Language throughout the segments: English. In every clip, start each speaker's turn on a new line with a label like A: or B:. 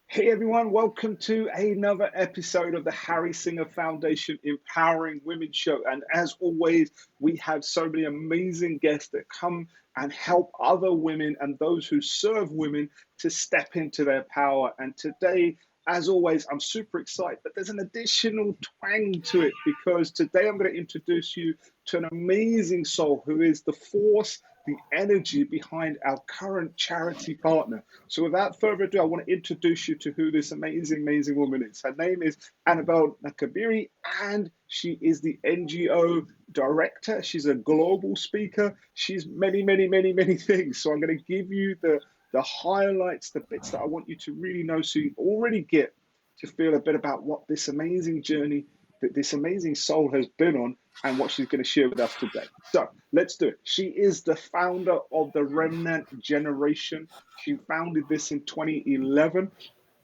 A: Hey everyone, welcome to another episode of the Harry Singer Foundation Empowering Women Show. And as always, we have so many amazing guests that come and help other women and those who serve women to step into their power. And today, as always, I'm super excited, but there's an additional twang to it because today I'm going to introduce you to an amazing soul who is the force, the energy behind our current charity partner. So without further ado, I want to introduce you to who this amazing, amazing woman is. Her name is Annabelle Nakabiri, and she is the NGO director. She's a global speaker. She's many, many, many, many things. So I'm going to give you the highlights, the bits that I want you to really know so you already get to feel a bit about what this amazing journey that this amazing soul has been on and what she's going to share with us today. So let's do it. She is the founder of the Remnant Generation. She founded this in 2011.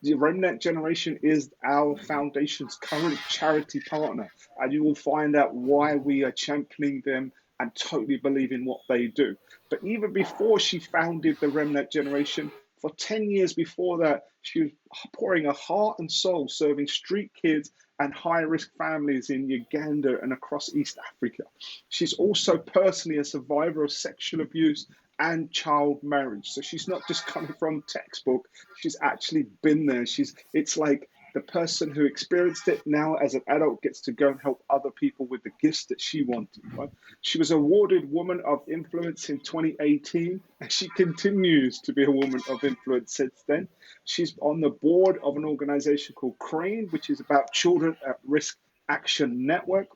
A: The Remnant Generation is our foundation's current charity partner, and you will find out why we are championing them and totally believe in what they do. But even before she founded the Remnant Generation, for 10 years before that, she was pouring her heart and soul serving street kids and high-risk families in Uganda and across East Africa. She's also personally a survivor of sexual abuse and child marriage. So she's not just coming from textbook, she's actually been there. It's like the person who experienced it now as an adult gets to go and help other people with the gifts that she wanted. Right? She was awarded Woman of Influence in 2018, and she continues to be a woman of influence since then. She's on the board of an organization called Crane, which is about Children at Risk Action Network.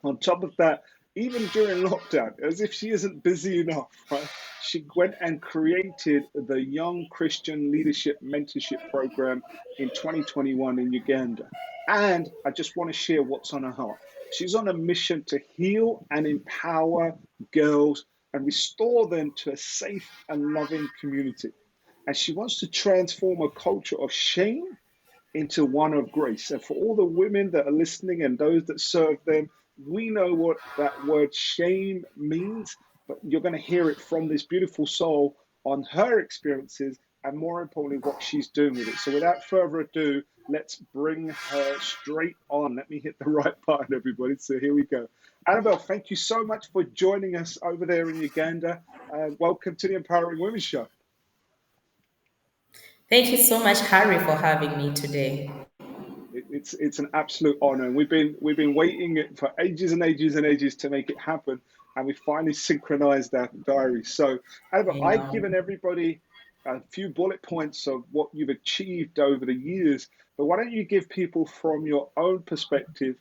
A: On top of that, even during lockdown, as if she isn't busy enough, right? She went and created the Young Christian Leadership Mentorship Program in 2021 in Uganda. And I just want to share what's on her heart. She's on a mission to heal and empower girls and restore them to a safe and loving community. And she wants to transform a culture of shame into one of grace. And for all the women that are listening and those that serve them, we know what that word shame means, but you're going to hear it from this beautiful soul on her experiences and more importantly, what she's doing with it. So without further ado, let's bring her straight on. Let me hit the right button, everybody. So here we go. Annabelle, thank you so much for joining us over there in Uganda. Welcome to the Empowering Women Show.
B: Thank you so much, Harry, for having me today.
A: It's an absolute honor, and we've been waiting for ages and ages and ages to make it happen, and we finally synchronized our diaries. So, Albert,
B: I
A: I've
B: know.
A: given everybody a few bullet points of what you've achieved over the years, but why don't you give people from your own perspective,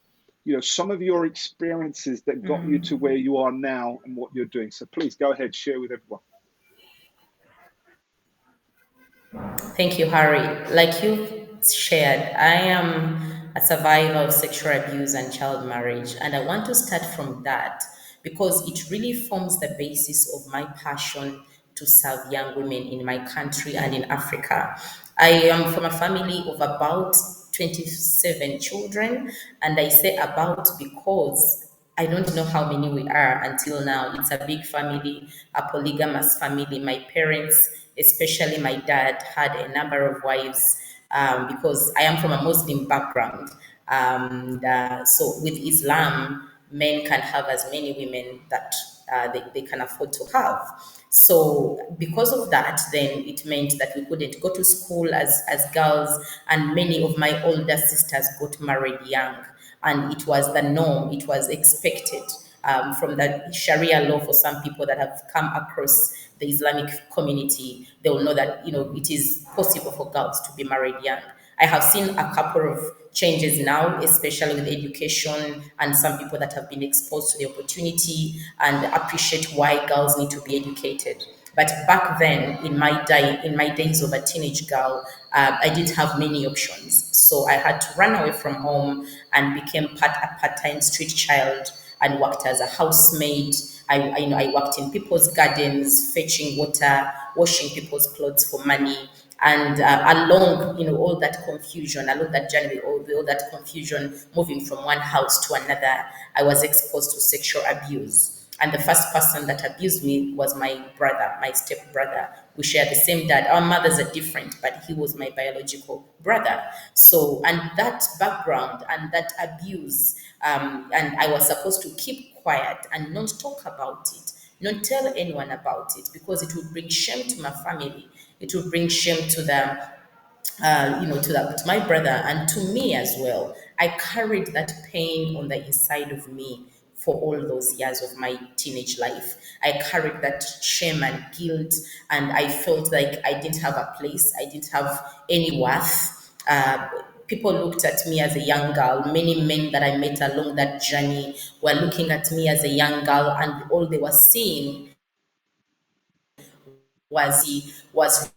A: some of your experiences that got you to where you are now and what you're doing. So please go ahead, share with everyone.
B: Thank you, Harry. Like you shared, I am a survivor of sexual abuse and child marriage, and I want to start from that because it really forms the basis of my passion to serve young women in my country and in Africa. I am from a family of about 27 children, and I say about because I don't know how many we are until now. It's a big family, a polygamous family. My parents, especially my dad, had a number of wives because I am from a Muslim background. So with Islam, men can have as many women that they can afford to have. So because of that, then it meant that we couldn't go to school as girls, and many of my older sisters got married young, and it was the norm. It was expected from the Sharia law. For some people that have come across the Islamic community, they will know that it is possible for girls to be married young. I have seen a couple of changes now, especially with education and some people that have been exposed to the opportunity and appreciate why girls need to be educated. But back then, in my days of a teenage girl, I didn't have many options. So I had to run away from home and became a part-time street child and worked as a housemaid. I worked in people's gardens, fetching water, washing people's clothes for money. And along, along that journey, all that confusion, moving from one house to another, I was exposed to sexual abuse. And the first person that abused me was my brother, my step brother, We share the same dad. Our mothers are different, but he was my biological brother. So, and that background and that abuse, and I was supposed to keep quiet and not talk about it, not tell anyone about it, because it would bring shame to my family. It would bring shame to them, to my brother and to me as well. I carried that pain on the inside of me for all those years of my teenage life. I carried that shame and guilt, and I felt like I didn't have a place. I didn't have any worth. People looked at me as a young girl. Many men that I met along that journey were looking at me as a young girl, and all they were seeing was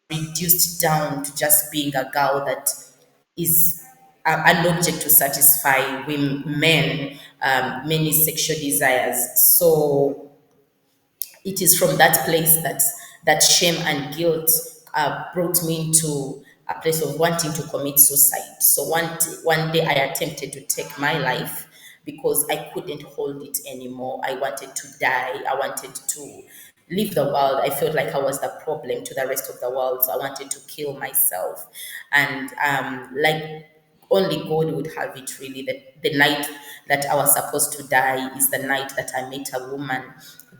B: reduced down to just being a girl that is an object to satisfy men, many sexual desires. So it is from that place that shame and guilt brought me into a place of wanting to commit suicide. So one day I attempted to take my life because I couldn't hold it anymore. I wanted to die. I wanted to leave the world. I felt like I was the problem to the rest of the world. So I wanted to kill myself. And like only God would have it really. That the night that I was supposed to die is the night that I met a woman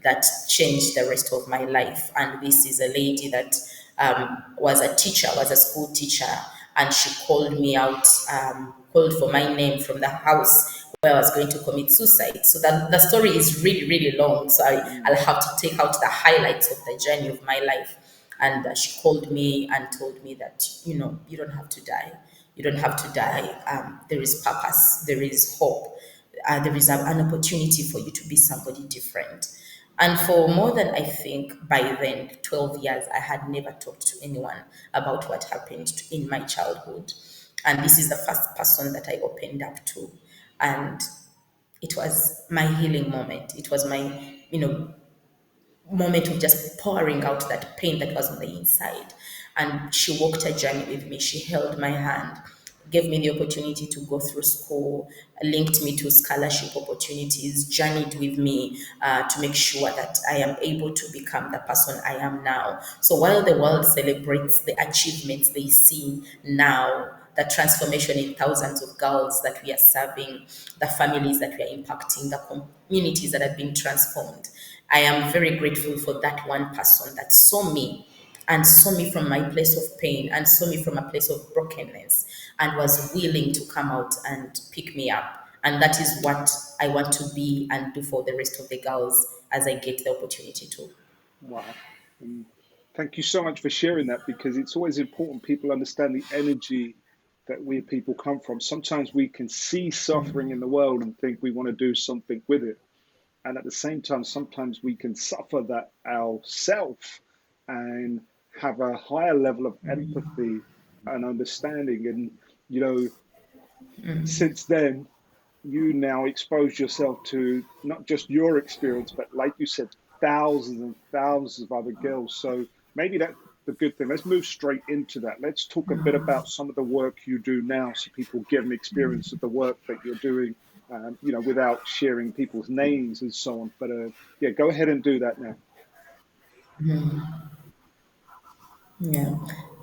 B: that changed the rest of my life. And this is a lady that was a teacher, was a school teacher, and she called me out, called for my name from the house where I was going to commit suicide. So that the story is really, really long. So I'll have to take out the highlights of the journey of my life. And she called me and told me that, you don't have to die. You don't have to die. There is purpose. There is hope. There is an opportunity for you to be somebody different. And for more than, I think, by then, 12 years, I had never talked to anyone about what happened in my childhood. And this is the first person that I opened up to. And it was my healing moment. It was my, moment of just pouring out that pain that was on the inside. And she walked a journey with me. She held my hand, gave me the opportunity to go through school, linked me to scholarship opportunities, journeyed with me to make sure that I am able to become the person I am now. So while the world celebrates the achievements they see now, the transformation in thousands of girls that we are serving, the families that we are impacting, the communities that have been transformed, I am very grateful for that one person that saw me and saw me from my place of pain and saw me from a place of brokenness and was willing to come out and pick me up. And that is what I want to be and do for the rest of the girls as I get the opportunity to.
A: Wow. And thank you so much for sharing that, because it's always important people understand the energy that we people come from. Sometimes we can see suffering in the world and think we want to do something with it. And at the same time, sometimes we can suffer that ourselves and have a higher level of empathy and understanding. And, you know, since then, you now expose yourself to not just your experience, but like you said, thousands and thousands of other girls. So maybe that's the good thing. Let's move straight into that. Let's talk a bit about some of the work you do now so people get an experience of the work that you're doing, without sharing people's names and so on. But yeah, go ahead and do that now.
B: Yeah.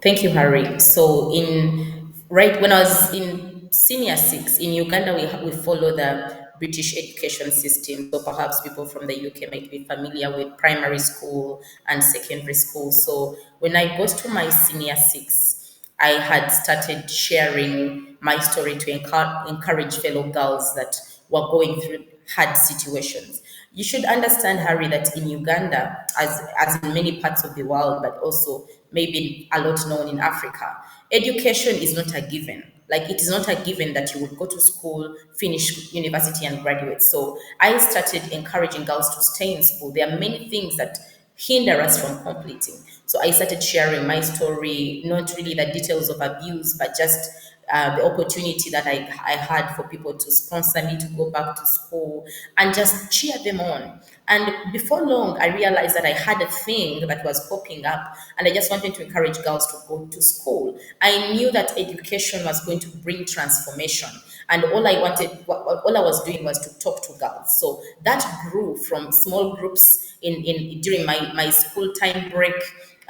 B: Thank you, Harry. So in right when I was in senior six in Uganda, we follow the British education system. So perhaps people from the UK might be familiar with primary school and secondary school. So when I got to my senior six, I had started sharing my story to encourage fellow girls that were going through hard situations. You should understand, Harry, that in Uganda, as in many parts of the world, but also maybe a lot known in Africa, education is not a given. Like it is not a given that you would go to school, finish university, and graduate. So I started encouraging girls to stay in school. There are many things that hinder us from completing. So I started sharing my story, not really the details of abuse, but just the opportunity that I had for people to sponsor me to go back to school and just cheer them on. And before long, I realized that I had a thing that was popping up, and I just wanted to encourage girls to go to school. I knew that education was going to bring transformation, and all I was doing was to talk to girls. So that grew from small groups in during my school time break,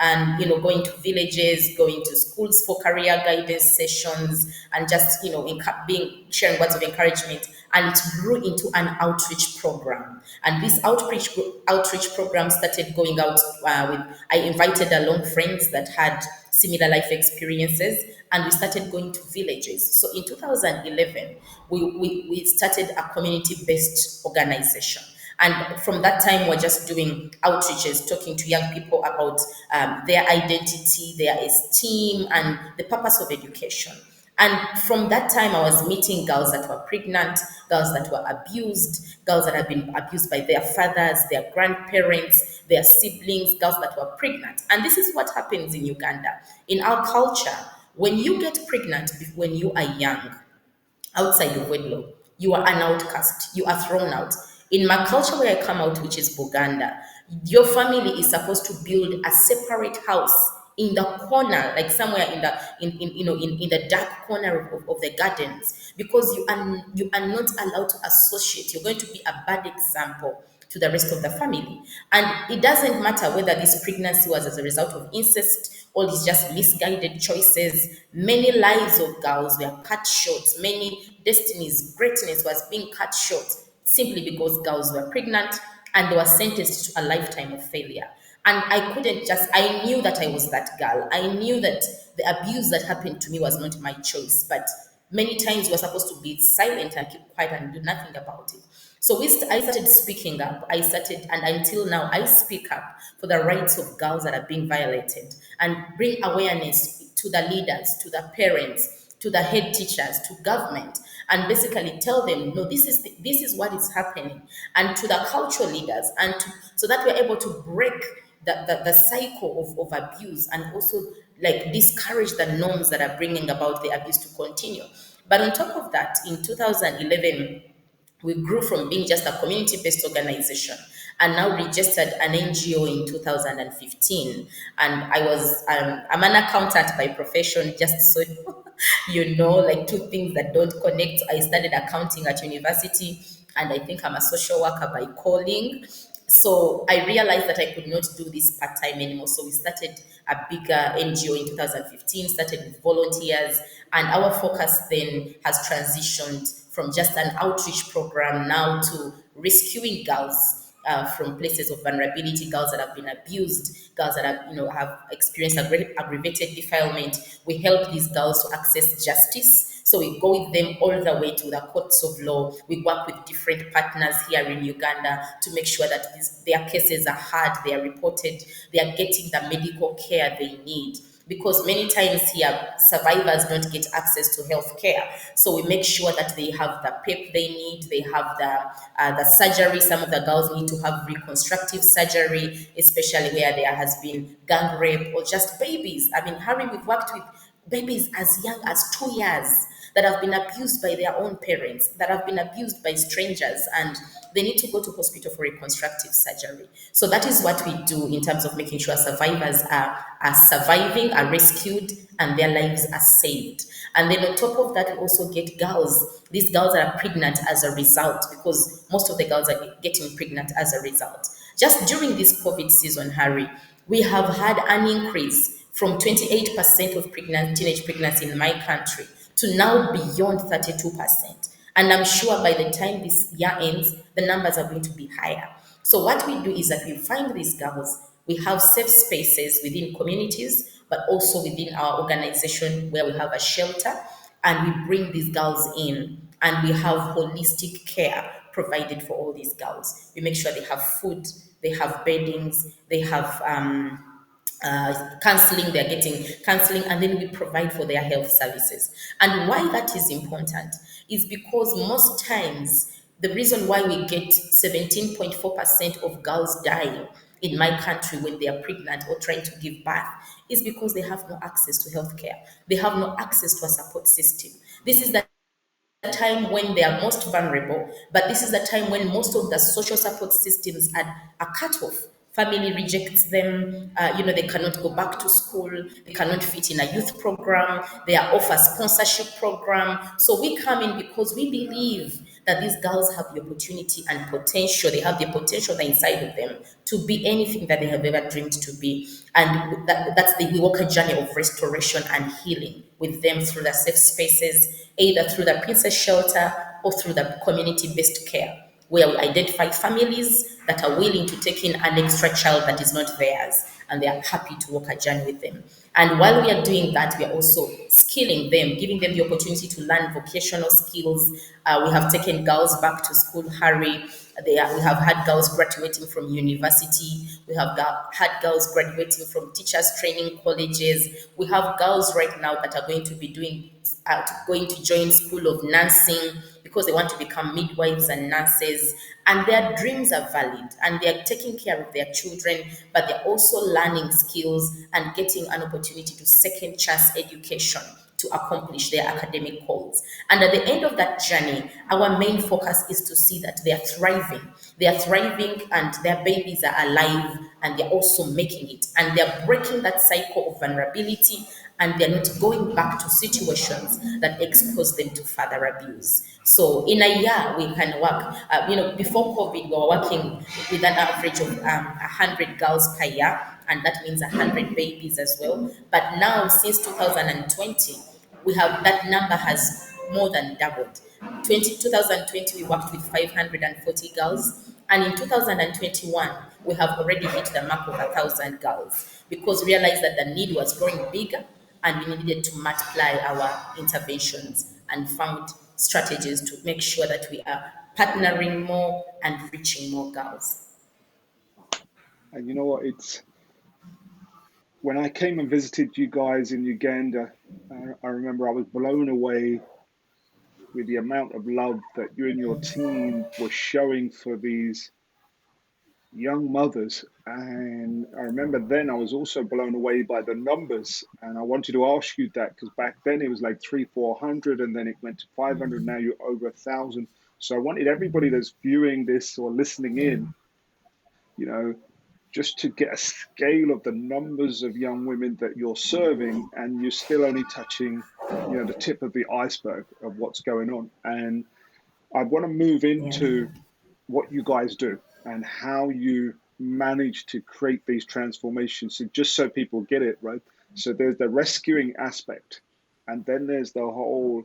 B: and going to villages, going to schools for career guidance sessions, and just being sharing words of encouragement. And it grew into an outreach program, and this outreach program started going out with I invited along friends that had similar life experiences, and we started going to villages. So in 2011, we started a community-based organization. And from that time, we're just doing outreaches, talking to young people about their identity, their esteem, and the purpose of education. And from that time, I was meeting girls that were pregnant, girls that were abused, girls that had been abused by their fathers, their grandparents, their siblings, girls that were pregnant. And this is what happens in Uganda. In our culture, when you get pregnant when you are young, outside of wedlock, you are an outcast. You are thrown out. In my culture where I come out, which is Buganda, your family is supposed to build a separate house in the corner, like somewhere in the in the dark corner of the gardens, because you are not allowed to associate. You're going to be a bad example to the rest of the family. And it doesn't matter whether this pregnancy was as a result of incest or it's just misguided choices. Many lives of girls were cut short. Many destinies, greatness was being cut short simply because girls were pregnant and they were sentenced to a lifetime of failure. And I knew that I was that girl. I knew that the abuse that happened to me was not my choice, but many times we're supposed to be silent and keep quiet and do nothing about it. So I started speaking up. And until now, I speak up for the rights of girls that are being violated and bring awareness to the leaders, to the parents, to the head teachers, to government, and basically tell them, no, this is what is happening, and to the cultural leaders, so that we're able to break the cycle of abuse, and also like discourage the norms that are bringing about the abuse to continue. But on top of that, in 2011, we grew from being just a community-based organization and now registered an NGO in 2015. And I'm an accountant by profession, just so like two things that don't connect. I studied accounting at university, and I think I'm a social worker by calling. So I realized that I could not do this part time anymore. So we started a bigger NGO in 2015, started with volunteers, and our focus then has transitioned from just an outreach program now to rescuing girls from places of vulnerability, girls that have been abused, girls that have experienced aggravated defilement. We help these girls to access justice. So we go with them all the way to the courts of law. We work with different partners here in Uganda to make sure that their cases are heard, they are reported, they are getting the medical care they need. Because many times here, survivors don't get access to health care. So we make sure that they have the PEP they need, they have the surgery. Some of the girls need to have reconstructive surgery, especially where there has been gang rape or just babies. I mean, Harry, we've worked with babies as young as 2 years that have been abused by their own parents, that have been abused by strangers, and they need to go to hospital for reconstructive surgery. So that is what we do in terms of making sure survivors are surviving, are rescued, and their lives are saved. And then on top of that, we also get girls. These girls are pregnant as a result, because most of the girls are getting pregnant as a result. Just during this COVID season, Harry, we have had an increase from 28% of teenage pregnancy in my country to now beyond 32%. And I'm sure by the time this year ends, the numbers are going to be higher. So what we do is that we find these girls, we have safe spaces within communities, but also within our organization where we have a shelter, and we bring these girls in, and we have holistic care provided for all these girls. We make sure they have food, they have beddings, they have counseling, they're getting counseling, and then we provide for their health services. And why that is important is because most times the reason why we get 17.4% of girls dying in my country when they are pregnant or trying to give birth is because they have no access to healthcare. They have no access to a support system. This is the time when they are most vulnerable, but this is the time when most of the social support systems are cut off. Family rejects them. They cannot go back to school. They cannot fit in a youth program. They are off a sponsorship program. So we come in because we believe that these girls have the opportunity and potential. They have the potential inside of them to be anything that they have ever dreamed to be. And we walk a journey of restoration and healing with them through the safe spaces, either through the princess shelter or through the community-based care, where we identify families that are willing to take in an extra child that is not theirs, and they are happy to walk a journey with them. And while we are doing that, we are also skilling them, giving them the opportunity to learn vocational skills. We have taken girls back to school, Harry. We have had girls graduating from university. We have had girls graduating from teachers training colleges. We have girls right now that are going to be going to join school of nursing because they want to become midwives and nurses. And their dreams are valid and they are taking care of their children, but they're also learning skills and getting an opportunity to second chance education to accomplish their academic goals. And at the end of that journey, our main focus is to see that they are thriving. They are thriving and their babies are alive and they're also making it. And they're breaking that cycle of vulnerability and they're not going back to situations that expose them to further abuse. So in a year, we can work. Before COVID, we were working with an average of 100 girls per year, and that means 100 babies as well. But now, since 2020, that number has more than doubled. 2020, we worked with 540 girls, and in 2021, we have already hit the mark of 1,000 girls because we realized that the need was growing bigger and we needed to multiply our interventions and found strategies to make sure that we are partnering more and reaching more girls.
A: And you know what? It's when I came and visited you guys in Uganda, I remember I was blown away with the amount of love that you and your team were showing for these young mothers. And I remember then I was also blown away by the numbers. And I wanted to ask you that because back then it was like 400, and then it went to 500. Now you're over 1,000. So I wanted everybody that's viewing this or listening
B: Yeah.
A: in, you know, just to get a scale of the numbers of young women that you're serving, and you're still only touching, the tip of the iceberg of what's going on. And I want to move
B: Yeah.
A: into what you guys do and how you manage to create these transformations. So just so people get it, right? So there's the rescuing aspect, and then there's the whole,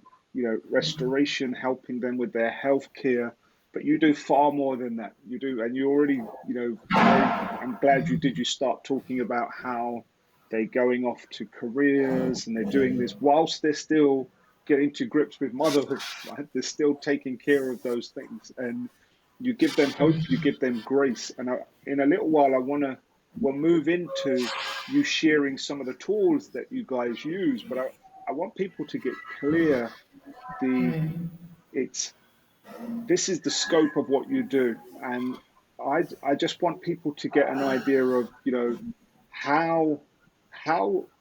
A: restoration, helping them with their health care. But you do far more than that. You do, and you already, I'm glad you did. You start talking about how they're going off to careers and they're doing this whilst they're still getting to grips with motherhood, right? They're still taking care of those things. And you give them hope, you give them grace. And in a little while, we'll move into you sharing some of the tools that you guys use. But I want people to get clear the it's this is the scope of what you do. And I just want people to get an idea of, how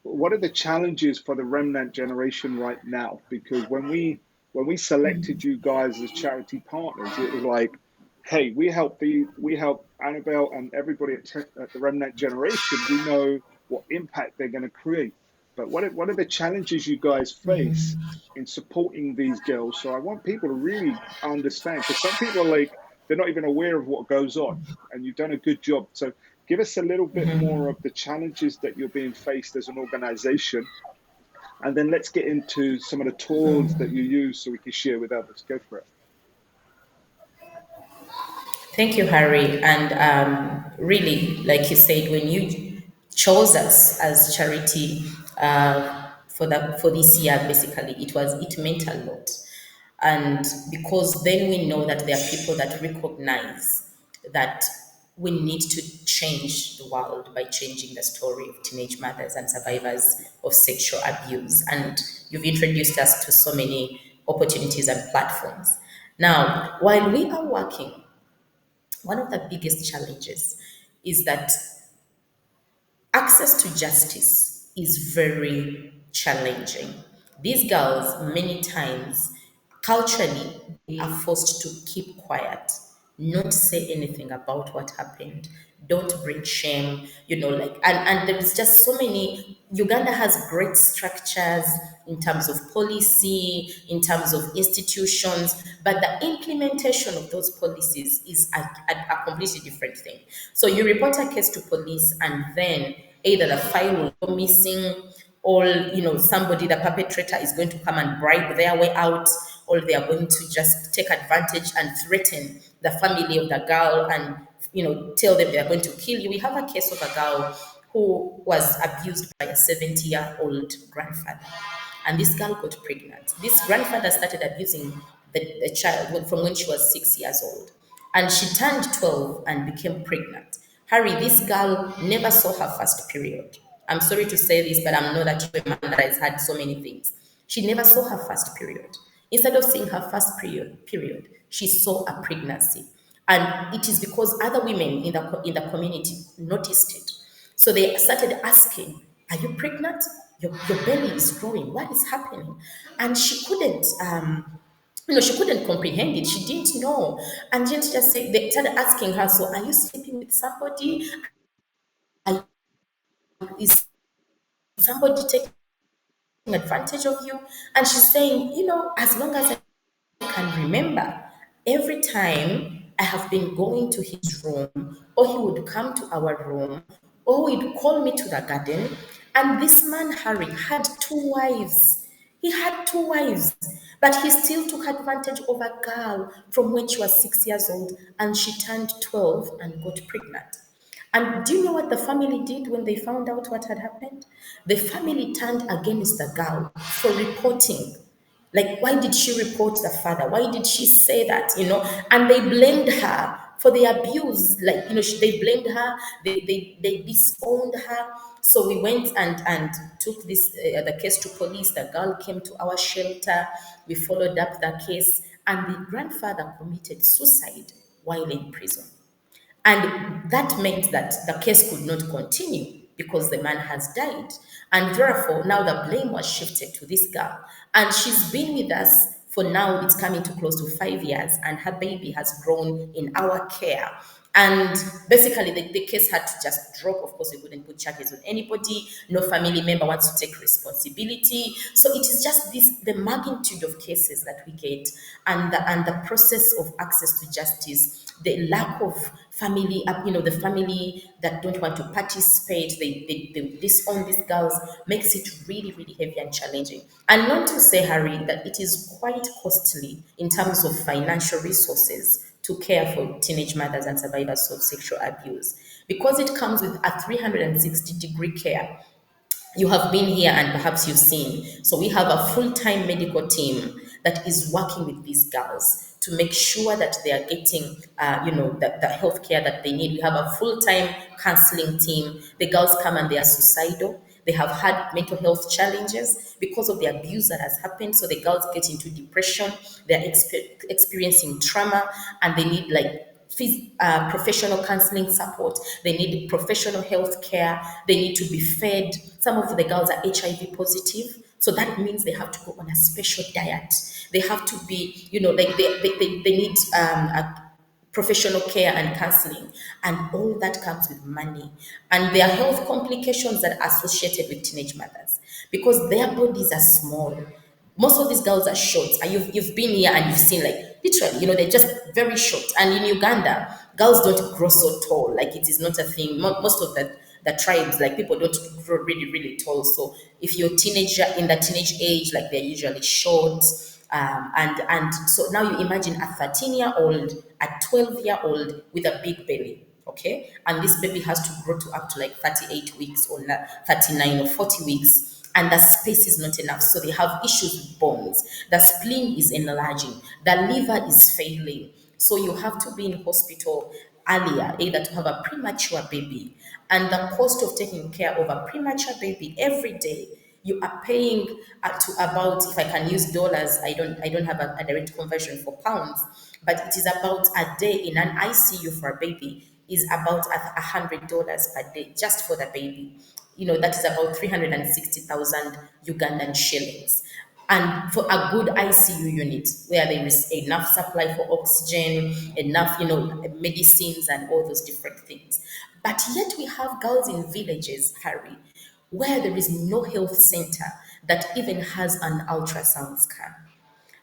A: what are the challenges for the remnant generation right now? Because when we selected you guys as charity partners, it was like, hey, we help Annabelle and everybody at the remnant generation. We know what impact they're going to create. But what are the challenges you guys face in supporting these girls? So I want people to really understand, because some people are like, they're not even aware of what goes on, and you've done a good job. So give us a little bit more of the challenges that you're being faced as an organization, and then let's get into some of the tools that you use so we can share with others. Go for it.
B: Thank you, Harry. And really, like you said, when you chose us as charity for this year, basically, it meant a lot. And because then we know that there are people that recognize that we need to change the world by changing the story of teenage mothers and survivors of sexual abuse. And you've introduced us to so many opportunities and platforms. Now, while we are working, one of the biggest challenges is that access to justice is very challenging. These girls, many times, culturally, they are forced to keep quiet, not say anything about what happened, don't bring shame, like, and there's just so many. Uganda has great structures in terms of policy, in terms of institutions, but the implementation of those policies is a completely different thing. So you report a case to police, and then either the file will go missing, or somebody, the perpetrator, is going to come and bribe their way out, or they are going to just take advantage and threaten the family of the girl, and tell them they are going to kill you. We have a case of a girl who was abused by a 70-year-old grandfather, and this girl got pregnant. This grandfather started abusing the child from when she was 6 years old, and she turned 12 and became pregnant. Harry, this girl never saw her first period. I'm sorry to say this, but I'm not actually a man that has had so many things. She never saw her first period. Instead of seeing her first period, she saw a pregnancy. And it is because other women in the community noticed it. So they started asking, "Are you pregnant? Your belly is growing. What is happening?" And she couldn't comprehend it. She didn't know. And then she just said, they started asking her, "So are you sleeping with somebody? Is somebody taking advantage of you?" And she's saying, "As long as I can remember, every time I have been going to his room, or he would come to our room, or he'd call me to the garden." And this man, Harry, had two wives. He had two wives, but he still took advantage of a girl from when she was 6 years old, and she turned 12 and got pregnant. And do you know what the family did when they found out what had happened? The family turned against the girl for reporting. Like, why did she report the father? Why did she say that? And they blamed her for the abuse. Like, they blamed her. They disowned her. So we went and took the case to police. The girl came to our shelter. We followed up the case, and the grandfather committed suicide while in prison. And that meant that the case could not continue because the man has died. And therefore, now the blame was shifted to this girl. And she's been with us for now, it's coming to close to 5 years, and her baby has grown in our care. And basically, the case had to just drop. Of course, we couldn't put charges on anybody. No family member wants to take responsibility. So it is just the magnitude of cases that we get, and the process of access to justice, the lack of family, the family that don't want to participate, they disown these girls, makes it really, really heavy and challenging. And not to say, Harry, that it is quite costly in terms of financial resources to care for teenage mothers and survivors of sexual abuse, because it comes with a 360-degree care. You have been here and perhaps you've seen. So we have a full-time medical team that is working with these girls to make sure that they are getting, the health care that they need. We have a full-time counseling team. The girls come and they are suicidal. They have had mental health challenges because of the abuse that has happened. So the girls get into depression. They're experiencing trauma, and they need professional counseling support. They need professional health care. They need to be fed. Some of the girls are HIV positive. So that means they have to go on a special diet. They have to be, they need professional care and counseling, and all that comes with money. And there are health complications that are associated with teenage mothers because their bodies are small. Most of these girls are short. And you've been here and you've seen, like, literally, they're just very short. And in Uganda, girls don't grow so tall. Like, it is not a thing. Most of the tribes, like, people don't grow really, really tall. So if you're a teenager in the teenage age, like, they're usually short. And so now you imagine a 13-year-old, a 12-year-old with a big belly, okay? And this baby has to grow to up to like 38 weeks or 39 or 40 weeks. And the space is not enough. So they have issues with bones. The spleen is enlarging. The liver is failing. So you have to be in hospital earlier, either to have a premature baby. And the cost of taking care of a premature baby every day, you are paying to about, if I can use dollars, I don't have a direct conversion for pounds, but it is about a day in an ICU for a baby. is about $100 per day just for the baby. That is about 360,000 Ugandan shillings. And for a good ICU unit where there is enough supply for oxygen, enough, medicines and all those different things. But yet we have girls in villages, Harry, where there is no health center that even has an ultrasound scan.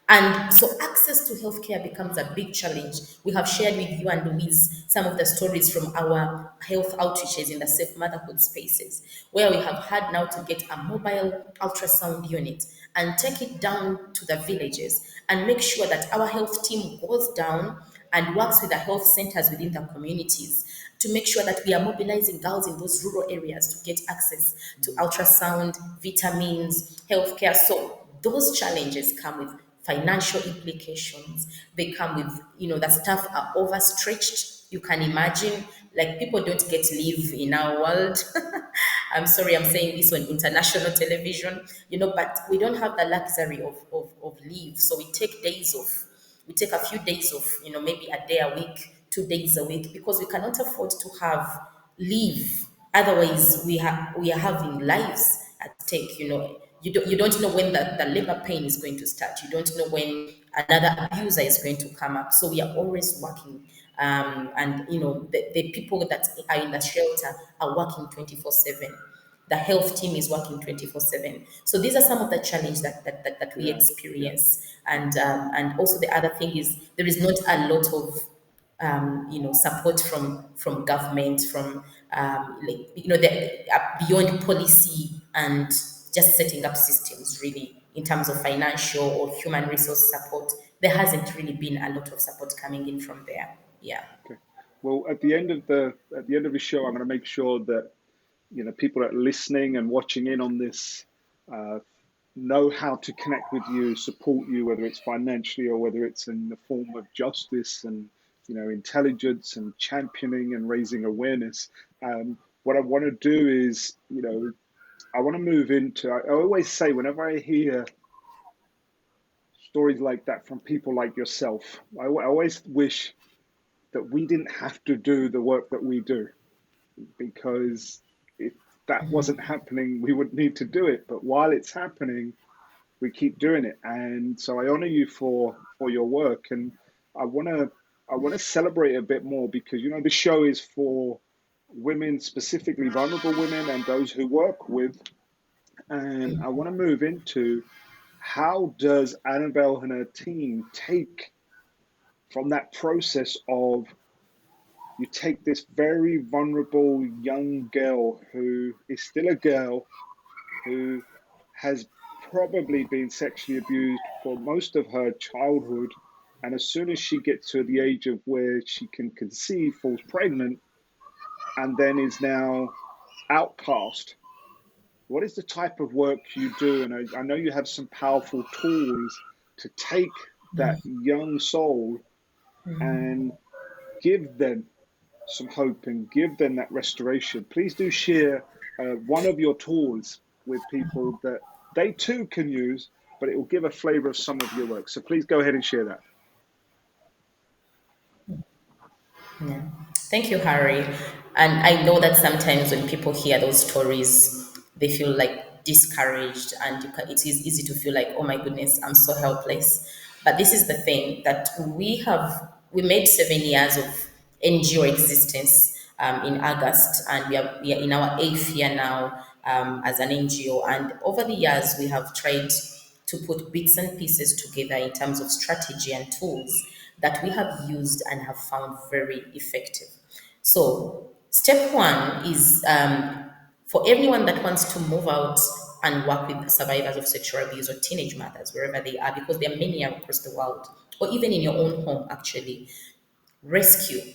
B: And so access to healthcare becomes a big challenge. We have shared with you and Louise some of the stories from our health outreaches in the safe motherhood spaces, where we have had now to get a mobile ultrasound unit and take it down to the villages and make sure that our health team goes down and works with the health centers within the communities to make sure that we are mobilizing girls in those rural areas to get access to ultrasound, vitamins, healthcare. So those challenges come with financial implications. They come with, the staff are overstretched. You can imagine, like, people don't get leave in our world. I'm sorry, I'm saying this on international television, but we don't have the luxury of leave. So we take days off. We take a few days off, maybe a day a week, 2 days a week, because we cannot afford to have leave. Otherwise, we are having lives at stake. You don't know when the labor pain is going to start. You don't know when another abuser is going to come up. So we are always working. And the people that are in the shelter are working 24/7. The health team is working 24/7. So these are some of the challenges that we
A: Yeah, yeah.
B: experience. And also the other thing is there is not a lot of support from government, from the beyond policy and just setting up systems, really, in terms of financial or human resource support. There hasn't really been a lot of support coming in from there. Yeah.
A: Okay. Well, at the end of the show, I'm going to make sure that people that are listening and watching in on this uh, know how to connect with you, support you, whether it's financially or whether it's in the form of justice and intelligence and championing and raising awareness. What I want to do is, I want to move into. I always say whenever I hear stories like that from people like yourself, I always wish that we didn't have to do the work that we do because if that wasn't happening, we wouldn't need to do it. But while it's happening, we keep doing it. And so I honor you for your work, and I want to I want to celebrate a bit more because the show is for women, specifically vulnerable women and those who work with. And I want to move into how does Annabelle and her team take from that process of you take this very vulnerable young girl who is still a girl who has probably been sexually abused for most of her childhood. And as soon as she gets to the age of where she can conceive, falls pregnant, and then is now outcast. What is the type of work you do? And I know you have some powerful tools to take that young soul and give them some hope and give them that restoration. Please do share one of your tools with people that they too can use, but it will give a flavor of some of your work. So please go ahead and share that.
B: Yeah. Thank you, Harry. And I know that sometimes when people hear those stories, they feel like discouraged, and it is easy to feel like, oh my goodness, I'm so helpless. But this is the thing that we made 7 years of NGO existence in August, and we are in our eighth year now as an NGO. And over the years, we have tried to put bits and pieces together in terms of strategy and tools that we have used and have found very effective. So, step one is for everyone that wants to move out and work with survivors of sexual abuse or teenage mothers, wherever they are, because there are many across the world, or even in your own home, actually. Rescue.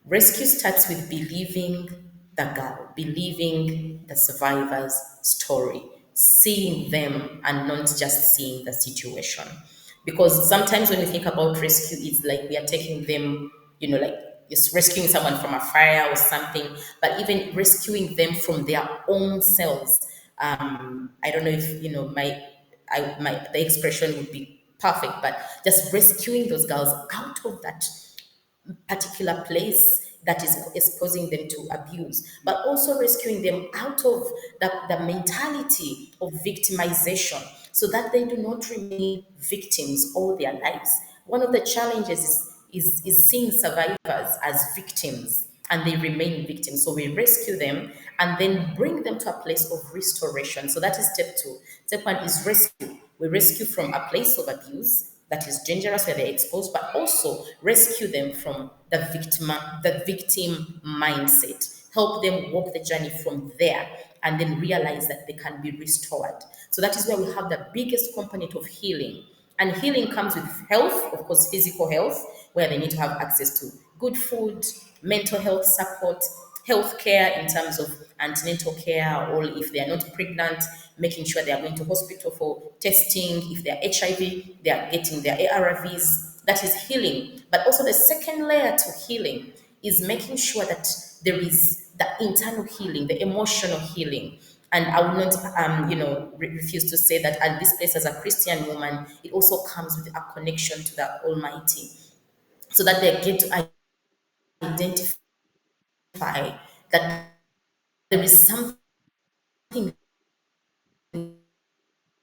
B: Rescue starts with believing the girl, believing the survivor's story, seeing them and not just seeing the situation. Because sometimes when we think about rescue, it's like we are taking them, like just rescuing someone from a fire or something, but even rescuing them from their own selves. I don't know if, the expression would be perfect, but just rescuing those girls out of that particular place, that is exposing them to abuse, but also rescuing them out of the mentality of victimization so that they do not remain victims all their lives. One of the challenges is seeing survivors as victims and they remain victims. So we rescue them and then bring them to a place of restoration. So that is step two. Step one is rescue. We rescue from a place of abuse that is dangerous where they're exposed, but also rescue them from the victim mindset. Help them walk the journey from there and then realize that they can be restored. So that is where we have the biggest component of healing. And healing comes with health, of course, physical health, where they need to have access to good food, mental health support, health care in terms of antenatal care, or if they are not pregnant, making sure they are going to hospital for testing. If they are HIV, they are getting their ARVs. That is healing. But also the second layer to healing is making sure that there is the internal healing, the emotional healing. And I will not, refuse to say that at this place as a Christian woman, it also comes with a connection to the Almighty, so that they get to identify that there is something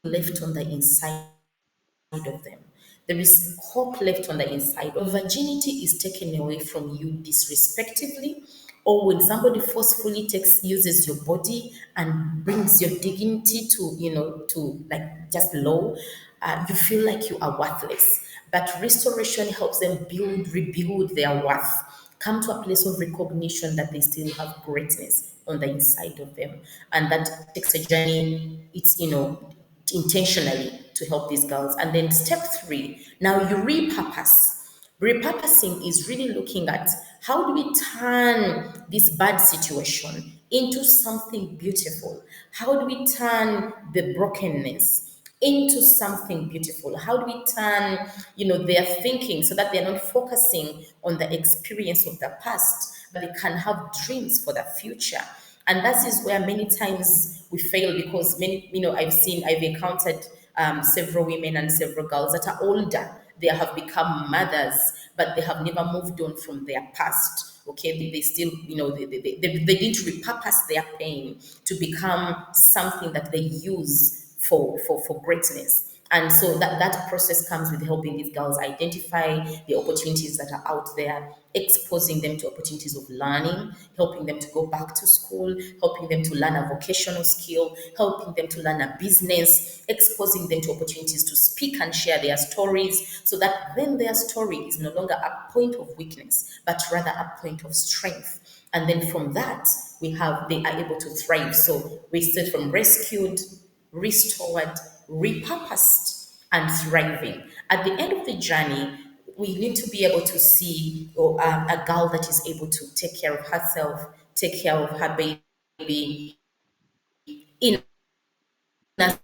B: left on the inside of them. There is hope left on the inside. When virginity is taken away from you disrespectively, or when somebody forcefully uses your body and brings your dignity to like just low, you feel like you are worthless. But restoration helps them rebuild their worth, come to a place of recognition that they still have greatness on the inside of them. And that takes a journey. It's, intentionally to help these girls. And then step three, now you repurpose. Repurposing is really looking at how do we turn this bad situation into something beautiful? How do we turn the brokenness into something beautiful? How do we turn, their thinking so that they're not focusing on the experience of the past, but they can have dreams for the future? And that is where many times we fail, because I've encountered several women and several girls that are older. They have become mothers, but they have never moved on from their past. Okay, they still, they need to repurpose their pain to become something that they use for greatness. And so that process comes with helping these girls identify the opportunities that are out there, exposing them to opportunities of learning, helping them to go back to school, helping them to learn a vocational skill, helping them to learn a business, exposing them to opportunities to speak and share their stories, so that then their story is no longer a point of weakness, but rather a point of strength. And then from that, they are able to thrive. So we start from rescued, restored, repurposed, and thriving. At the end of the journey, we need to be able to see a girl that is able to take care of herself, take care of her baby in a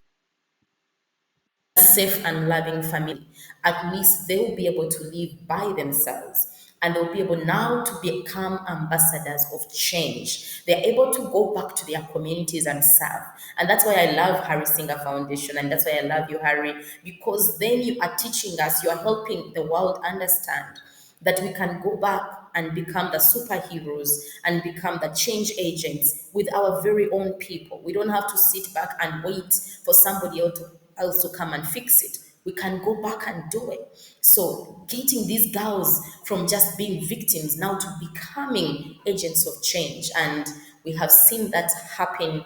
B: safe and loving family. At least they will be able to live by themselves. And they'll be able now to become ambassadors of change. They're able to go back to their communities and serve. And that's why I love Harry Singer Foundation. And that's why I love you, Harry, because then you are teaching us, you are helping the world understand that we can go back and become the superheroes and become the change agents with our very own people. We don't have to sit back and wait for somebody else to come and fix it. We can go back and do it. So, getting these girls from just being victims now to becoming agents of change. And we have seen that happen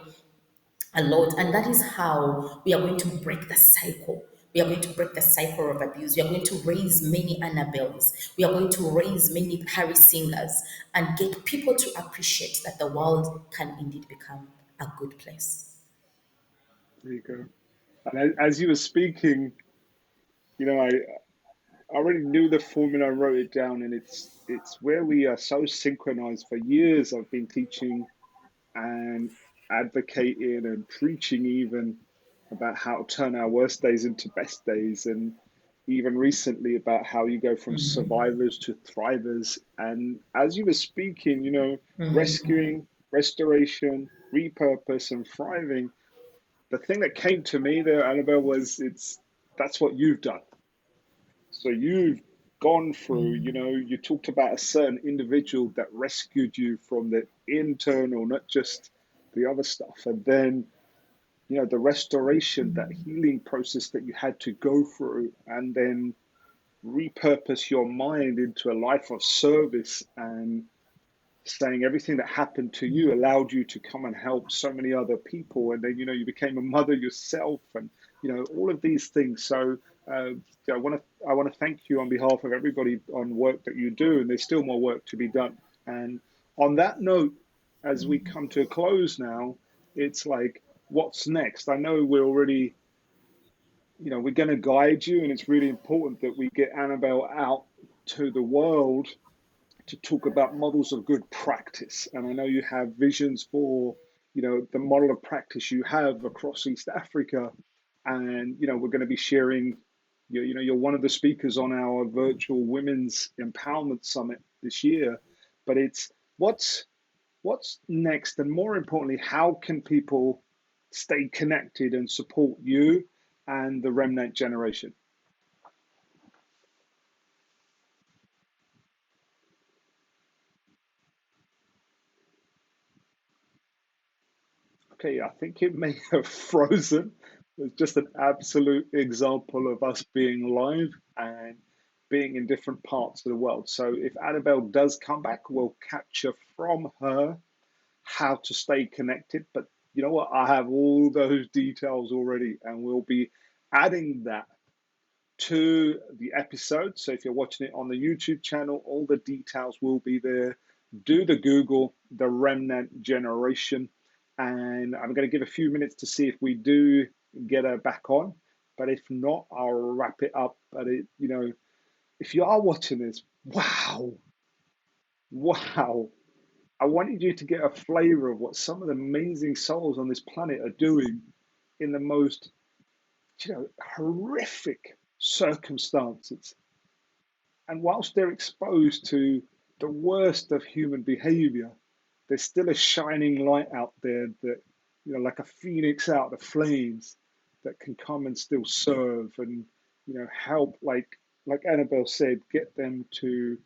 B: a lot. And that is how we are going to break the cycle. We are going to break the cycle of abuse. We are going to raise many Annabelles. We are going to raise many Harry Singers and get people to appreciate that the world can indeed become a good place.
A: There you go. And as you were speaking, I already knew the formula. I wrote it down, and it's where we are so synchronized. For years, I've been teaching and advocating and preaching even about how to turn our worst days into best days, and even recently about how you go from survivors to thrivers. And as you were speaking, rescuing, restoration, repurpose, and thriving, the thing that came to me there, Annabelle, was it's that's what you've done. So you've gone through. You know, you talked about a certain individual that rescued you from the internal, not just the other stuff. And then, you know, the restoration, that healing process that you had to go through, and then repurpose your mind into a life of service, and saying everything that happened to you allowed you to come and help so many other people, and then, you know, you became a mother yourself, and, you know, all of these things. So I want to thank you on behalf of everybody on work that you do, and there's still more work to be done. And on that note, as we come to a close now, it's like, what's next? I know we're already, you know, we're going to guide you, and it's really important that we get Annabelle out to the world to talk about models of good practice. And I know you have visions for, you know, the model of practice you have across East Africa. And, you know, we're going to be sharing, you know, you're one of the speakers on our virtual Women's Empowerment Summit this year. But it's what's next? And more importantly, how can people stay connected and support you and the Remnant generation? Okay, I think it may have frozen. It's just an absolute example of us being live and being in different parts of the world. So if Annabelle does come back, we'll capture from her how to stay connected. But you know what? I have all those details already, and we'll be adding that to the episode. So if you're watching it on the YouTube channel, all the details will be there. Do the Google, the Remnant generation. And I'm going to give a few minutes to see if we do get her back on. But if not, I'll wrap it up. But you know, if you are watching this, wow, wow. I wanted you to get a flavor of what some of the amazing souls on this planet are doing in the most, you know, horrific circumstances. And whilst they're exposed to the worst of human behavior, there's still a shining light out there that, you know, like a phoenix out of the flames, that can come and still serve and, you know, help, like Annabelle said, get them to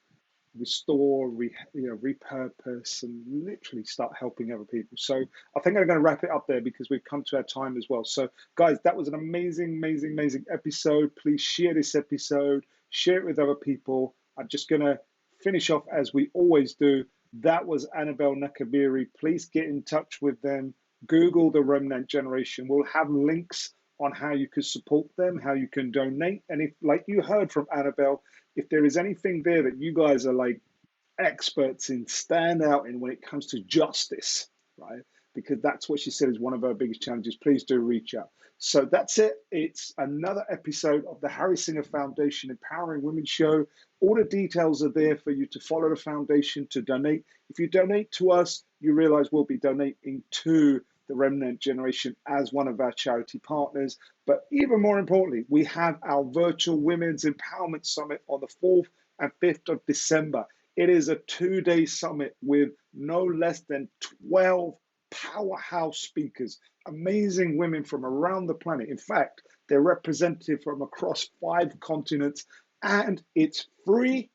A: restore, you know, repurpose, and literally start helping other people. So I think I'm going to wrap it up there because we've come to our time as well. So guys, that was an amazing, amazing, amazing episode. Please share this episode, share it with other people. I'm just going to finish off as we always do. That was Annabelle Nakabiri. Please get in touch with them. Google the Remnant Generation. We'll have links on how you can support them, how you can donate. And if, like you heard from Annabelle, if there is anything there that you guys are like experts in, stand out in when it comes to justice, right? Because that's what she said is one of her biggest challenges. Please do reach out. So that's it. It's another episode of the Harry Singer Foundation Empowering Women show. All the details are there for you to follow the foundation, to donate. If you donate to us, you realize we'll be donating to the Remnant Generation as one of our charity partners. But even more importantly, we have our virtual Women's Empowerment Summit on the 4th and 5th of December. It is a 2-day summit with no less than 12 powerhouse speakers, amazing women from around the planet. In fact, they're represented from across 5 continents, and it's free.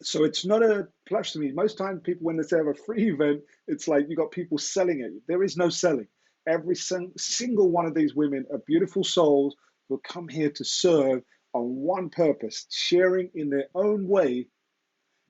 A: So it's not a plush to me. Most times people, when they say have a free event, it's like you got people selling it. There is no selling. Every single one of these women are beautiful souls who come here to serve on one purpose, sharing in their own way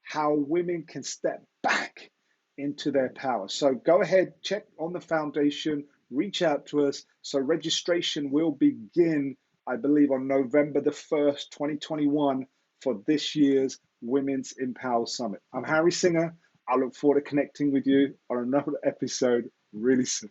A: how women can step back into their power. So go ahead, check on the foundation, reach out to us. So registration will begin, I believe, on November the 1st, 2021 for this year's Women's Empower Summit. I'm Harry Singer. I look forward to connecting with you on another episode really soon.